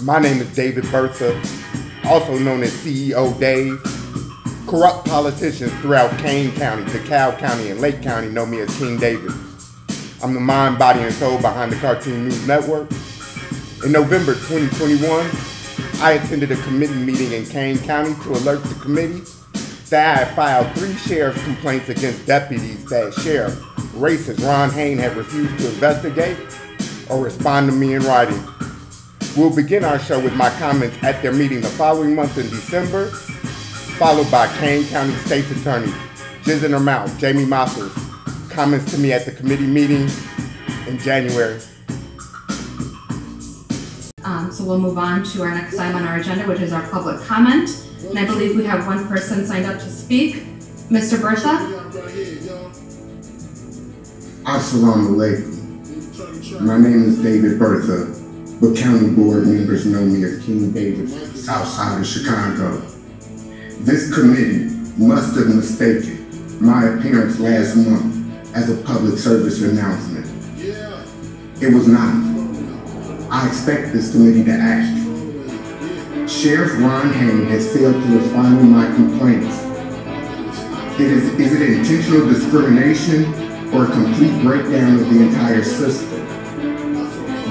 My name is David Bertha, also known as CEO Dave. Corrupt politicians throughout Kane County, DeKalb County, and Lake County know me as King David. I'm the mind, body, and soul behind the Cartoon News Network. In November 2021, I attended a committee meeting in Kane County to alert the committee that I had filed 3 sheriff's complaints against deputies that Sheriff racist Ron Hain had refused to investigate or respond to me in writing. We'll begin our show with my comments at their meeting the following month in December, followed by Kane County State's Attorney, Jizz in her mouth, Jamie Mosser's comments to me at the committee meeting in January. So we'll move on to our next item on our agenda, which is our public comment. And I believe we have one person signed up to speak. Mr. Bertha? Assalamu alaikum. My name is David Bertha, but county board members know me as King David, south side of Chicago. This committee must have mistaken my appearance last month as a public service announcement. It was not. I expect this committee to act. Sheriff Ron Hain has failed to respond to my complaints. Is it intentional discrimination or a complete breakdown of the entire system?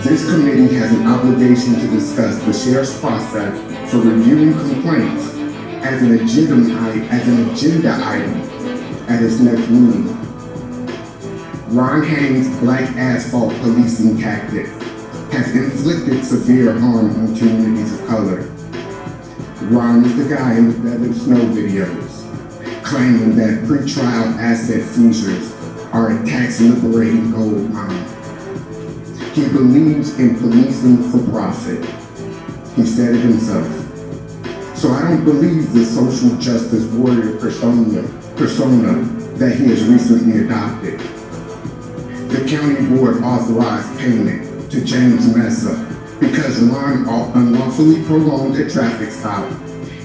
This committee has an obligation to discuss the sheriff's process for reviewing complaints as an agenda item at its next meeting. Ron Hain's black asphalt policing tactic has inflicted severe harm on communities of color. Ron is the guy in the Feathered Snow videos, claiming that pretrial asset seizures are a tax-liberating gold mine. He believes in policing for profit. He said it himself. So I don't believe the social justice warrior persona that he has recently adopted. The county board authorized payment to James Mesa because Ron unlawfully prolonged a traffic stop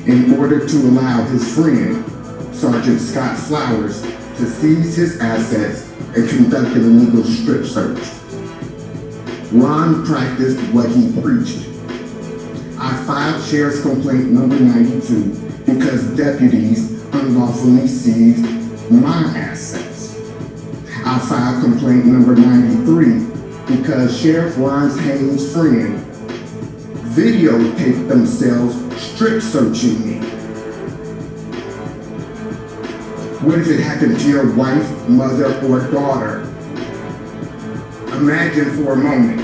in order to allow his friend, Sergeant Scott Flowers, to seize his assets and conduct an illegal strip search. Ron practiced what he preached. I filed Sheriff's Complaint number 92 because deputies unlawfully seized my assets. I filed complaint number 93 because Sheriff Ron Hain's friend videotaped themselves strip searching me. What if it happened to your wife, mother, or daughter? Imagine for a moment.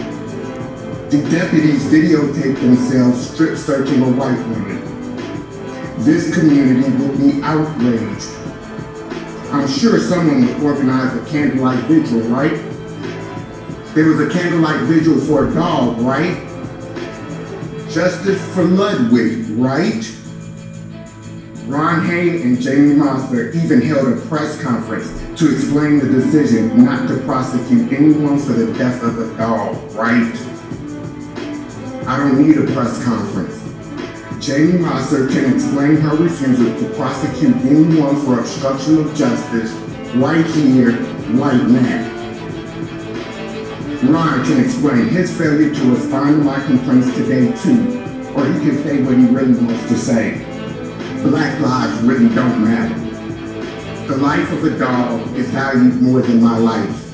The deputies videotaped themselves strip searching a white woman. This community will be outraged. I'm sure someone would organize a candlelight vigil, right? There was a candlelight vigil for a dog, right? Justice for Ludwig, right? Ron Hain and Jamie Mosser even held a press conference to explain the decision not to prosecute anyone for the death of a dog, right? I don't need a press conference. Jamie Mosser can explain her refusal to prosecute anyone for obstruction of justice right here, right now. Ron can explain his failure to respond to my complaints today too, or he can say what he really wants to say. Black lives really don't matter. The life of a dog is valued more than my life.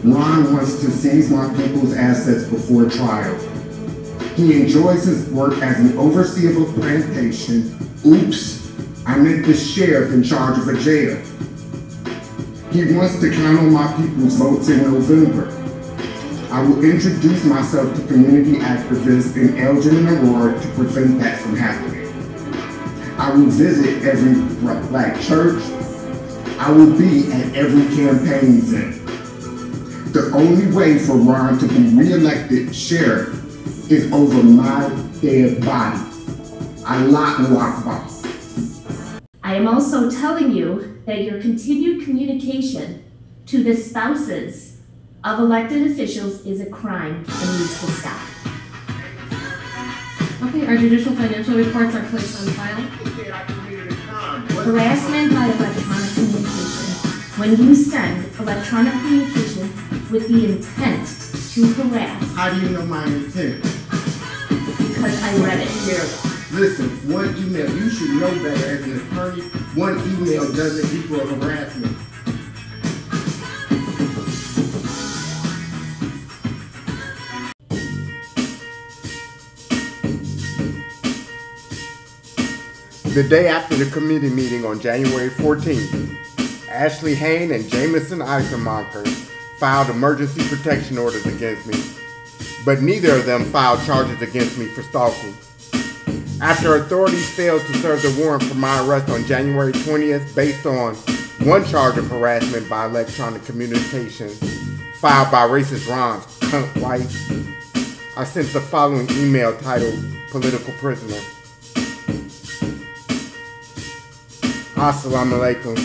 Ron wants to seize my people's assets before trial. He enjoys his work as an overseer of a plantation. Oops, I meant the sheriff in charge of a jail. He wants to count on my people's votes in November. I will introduce myself to community activists in Elgin and Aurora to prevent that from happening. I will visit every black church. I will be at every campaign event. The only way for Ron to be re-elected sheriff is over my dead body. Allahu Akbar. I am also telling you that your continued communication to the spouses of elected officials is a crime and needs to stop. Okay, our judicial financial reports are placed on file. Harassment by electronic communication. When you send electronic communication with the intent to harass. How do you know my intent? because I read it. Listen, one email, you should know better as an attorney. One email doesn't equal harassment. The day after the committee meeting on January 14th, Ashley Hain and Jamison Eisenmacher filed emergency protection orders against me, but neither of them filed charges against me for stalking. After authorities failed to serve the warrant for my arrest on January 20th based on one charge of harassment by electronic communication filed by racist Ron's cunt wife, I sent the following email titled Political Prisoner. Assalamu alaikum.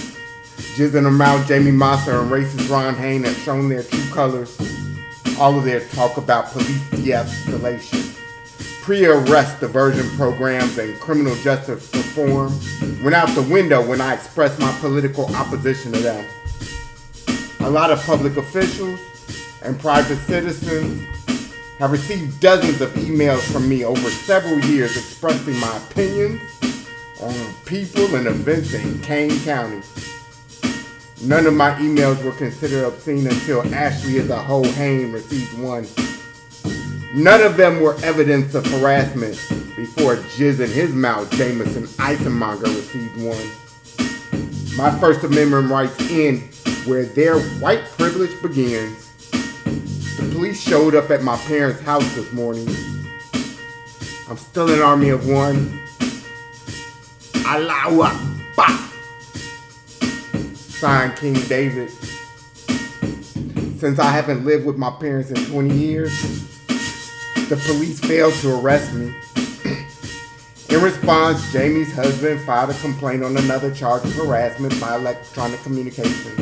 Jizz in her mouth, Jamie Mosser and racist Ron Hain have shown their true colors. All of their talk about police de-escalation, pre-arrest diversion programs, and criminal justice reform went out the window when I expressed my political opposition to them. A lot of public officials and private citizens have received dozens of emails from me over several years expressing my opinions on people and events in Kane County. None of my emails were considered obscene until Ashley as a whole Hain received one. None of them were evidence of harassment before Jizz in his mouth, Jamison Eisenmacher received one. My First Amendment rights end where their white privilege begins. The police showed up at my parents' house this morning. I'm still an army of one. Allahu Akbar. Signed, King David. Since I haven't lived with my parents in 20 years, the police failed to arrest me. In response, Jamie's husband filed a complaint on another charge of harassment by electronic communication.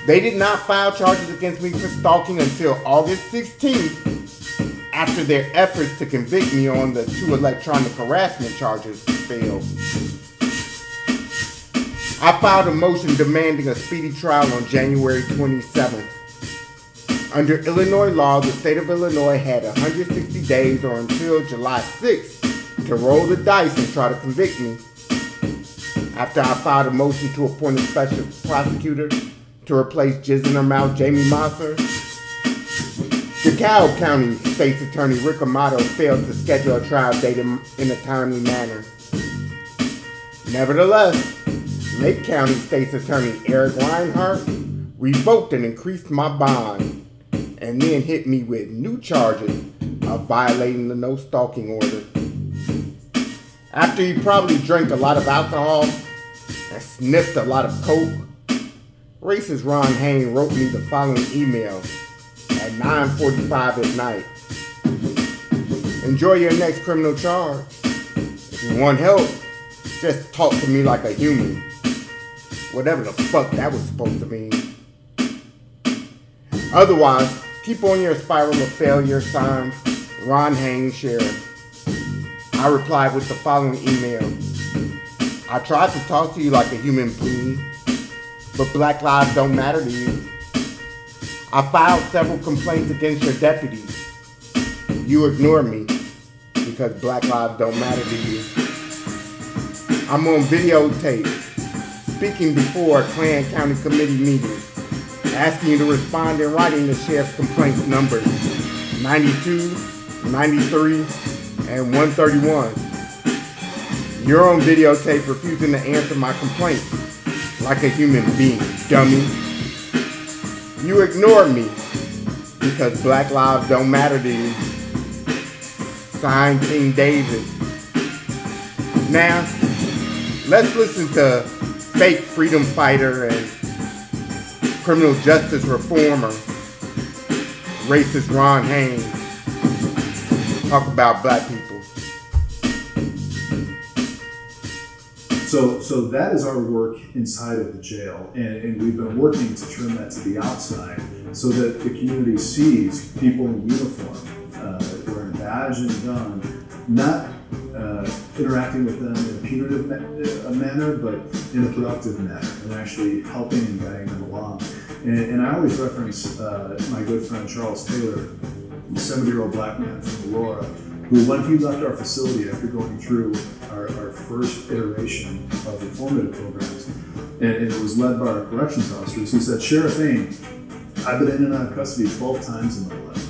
They did not file charges against me for stalking until August 16th, after their efforts to convict me on the 2 electronic harassment charges failed. I filed a motion demanding a speedy trial on January 27th. Under Illinois law, the state of Illinois had 160 days or until July 6th to roll the dice and try to convict me. After I filed a motion to appoint a special prosecutor to replace Jizz in her mouth, Jamie Mosser, DeKalb County State's Attorney Rick Amato failed to schedule a trial date in a timely manner. Nevertheless, Lake County State's Attorney Eric Rinehart revoked and increased my bond, and then hit me with new charges of violating the no stalking order. After he probably drank a lot of alcohol and sniffed a lot of coke, racist Ron Hain wrote me the following email at 9:45 at night. Enjoy your next criminal charge. If you want help, just talk to me like a human. Whatever the fuck that was supposed to mean. Otherwise, keep on your spiral of failure, signed Ron Hain, Sheriff. I replied with the following email. I tried to talk to you like a human being, but Black lives don't matter to you. I filed several complaints against your deputies. You ignore me because Black lives don't matter to you. I'm on videotape speaking before a Kane County committee meeting, asking you to respond in writing to sheriff's complaints numbers 92, 93, and 131. You're on videotape refusing to answer my complaints like a human being, dummy. You ignore me because Black lives don't matter to you. Signed, King David. Now, let's listen to fake freedom fighter and criminal justice reformer, racist Ron Hain, talk about black people. So that is our work inside of the jail, and we've been working to turn that to the outside so that the community sees people in uniform, wearing a badge and a gun, not interacting with them in a punitive manner, but in a productive manner, and actually helping and guiding them along. And I always reference my good friend Charles Taylor, a 70-year-old black man from Aurora, When he left our facility after going through our first iteration of reformative programs, and it was led by our corrections officers, he said, Sheriff Hain, I've been in and out of custody 12 times in my life.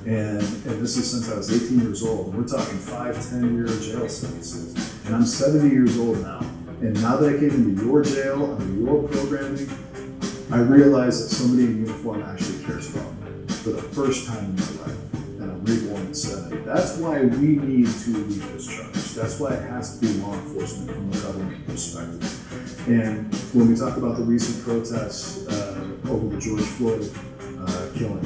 And this is since I was 18 years old. And we're talking 5-10-year jail sentences. And I'm 70 years old now. And now that I came into your jail, under your programming, I realized that somebody in uniform actually cares about me for the first time in my life. And I'm reborn at 70. That's why we need to lead this charge. That's why it has to be law enforcement from a government perspective. And when we talk about the recent protests over the George Floyd killing,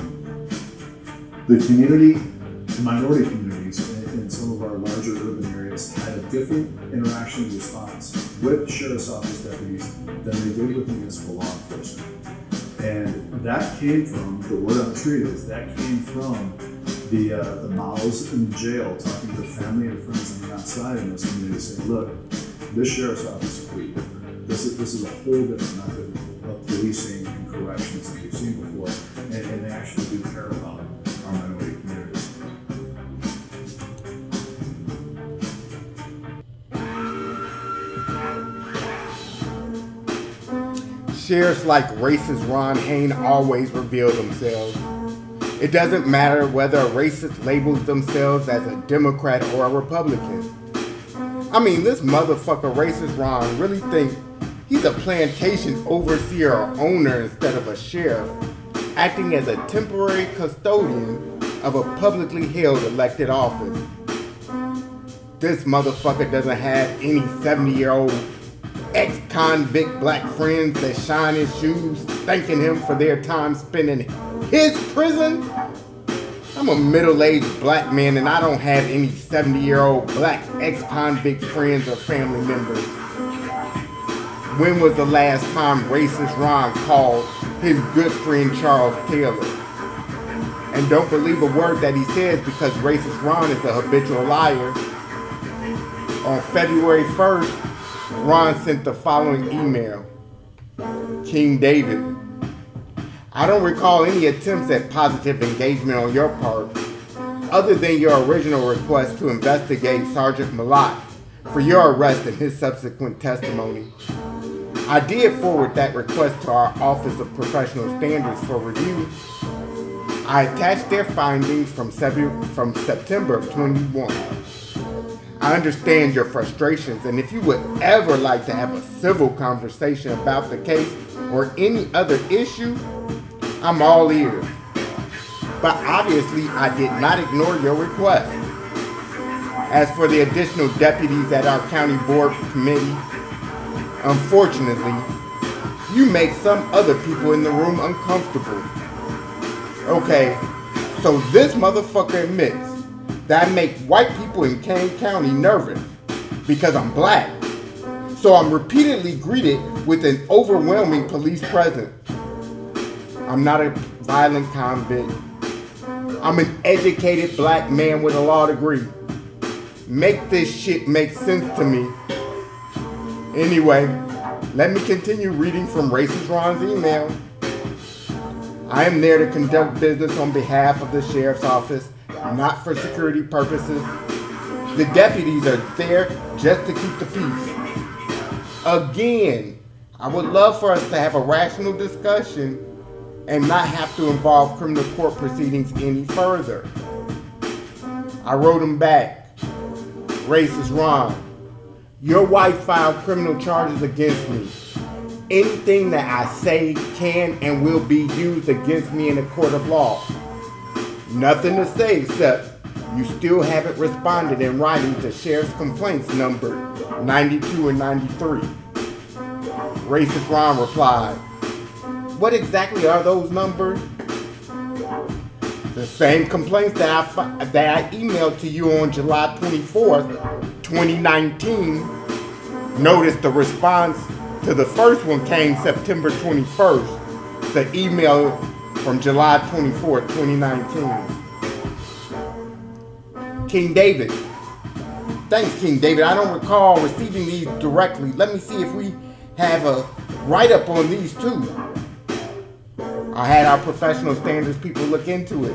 the community, the minority communities in some of our larger urban areas had a different interaction and response with sheriff's office deputies than they did with municipal law enforcement. And that came from, the word on the street is, that came from the mouths in the jail talking to the family and friends on the outside in those communities saying, look, this sheriff's office is completely different. This is a whole different method of policing and corrections than we've seen before. And they actually do care about our minority communities. Sheriffs like racist Ron Hain always reveal themselves. It doesn't matter whether a racist labels themselves as a Democrat or a Republican. I mean, this motherfucker racist Ron really think he's a plantation overseer or owner instead of a sheriff, acting as a temporary custodian of a publicly held elected office. This motherfucker doesn't have any 70-year-old ex-convict black friends that shine his shoes thanking him for their time spent in his prison. I'm a middle-aged black man and I don't have any 70-year-old black ex-convict friends or family members. When was the last time racist Ron called his good friend Charles Taylor? And don't believe a word that he says because racist Ron is a habitual liar. On February 1st, Ron sent the following email. King David, I don't recall any attempts at positive engagement on your part, other than your original request to investigate Sergeant Malott for your arrest and his subsequent testimony. I did forward that request to our Office of Professional Standards for review. I attached their findings from September of 21. I understand your frustrations, and if you would ever like to have a civil conversation about the case or any other issue, I'm all ears. But obviously, I did not ignore your request. As for the additional deputies at our county board committee, unfortunately, you make some other people in the room uncomfortable. Okay, so this motherfucker admits that I make white people in Kane County nervous because I'm black. So I'm repeatedly greeted with an overwhelming police presence. I'm not a violent convict. I'm an educated black man with a law degree. Make this shit make sense to me. Anyway, let me continue reading from Racist Ron's email. I am there to conduct business on behalf of the sheriff's office, not for security purposes. The deputies are there just to keep the peace. Again, I would love for us to have a rational discussion and not have to involve criminal court proceedings any further. I wrote him back. Racist Ron, your wife filed criminal charges against me. Anything that I say can and will be used against me in a court of law. Nothing to say except you still haven't responded in writing to sheriff's complaints numbered 92 and 93. Racist Ron replied, what exactly are those numbers? The same complaints that I emailed to you on July 24th, 2019. Notice the response to the first one came September 21st. The email from July 24th, 2019. King David. Thanks, King David. I don't recall receiving these directly. Let me see if we have a write-up on these too. I had our professional standards people look into it.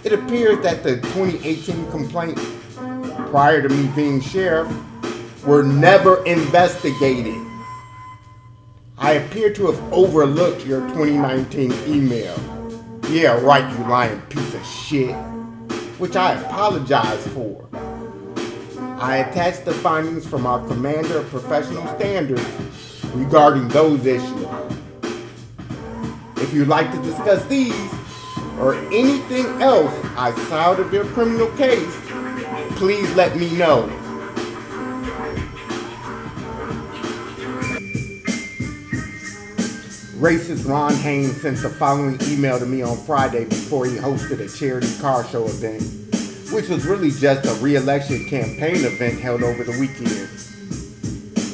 It appears that the 2018 complaints, prior to me being sheriff, were never investigated. I appear to have overlooked your 2019 email. Yeah, right, you lying piece of shit. Which I apologize for. I attached the findings from our Commander of Professional Standards regarding those issues. If you'd like to discuss these, or anything else outside of your criminal case, please let me know. Racist Ron Hain sent the following email to me on Friday before he hosted a charity car show event, which was really just a re-election campaign event held over the weekend.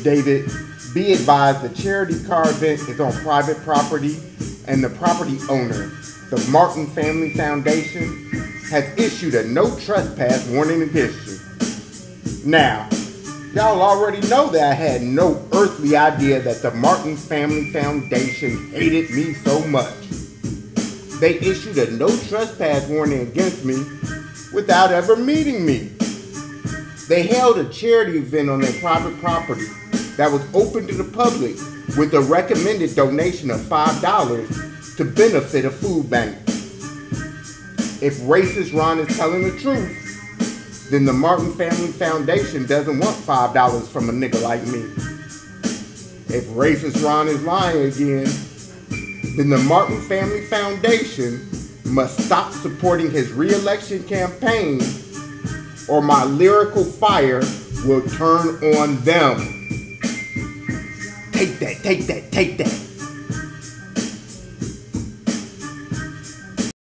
David, be advised the charity car event is on private property and the property owner, the Martin Family Foundation, has issued a no trespass warning against you. Now, y'all already know that I had no earthly idea that the Martin Family Foundation hated me so much. They issued a no trespass warning against me without ever meeting me. They held a charity event on their private property that was open to the public with a recommended donation of $5 to benefit a food bank. If racist Ron is telling the truth, then the Martin Family Foundation doesn't want $5 from a nigga like me. If racist Ron is lying again, then the Martin Family Foundation must stop supporting his re-election campaign, or my lyrical fire will turn on them. Take that, take that, take that.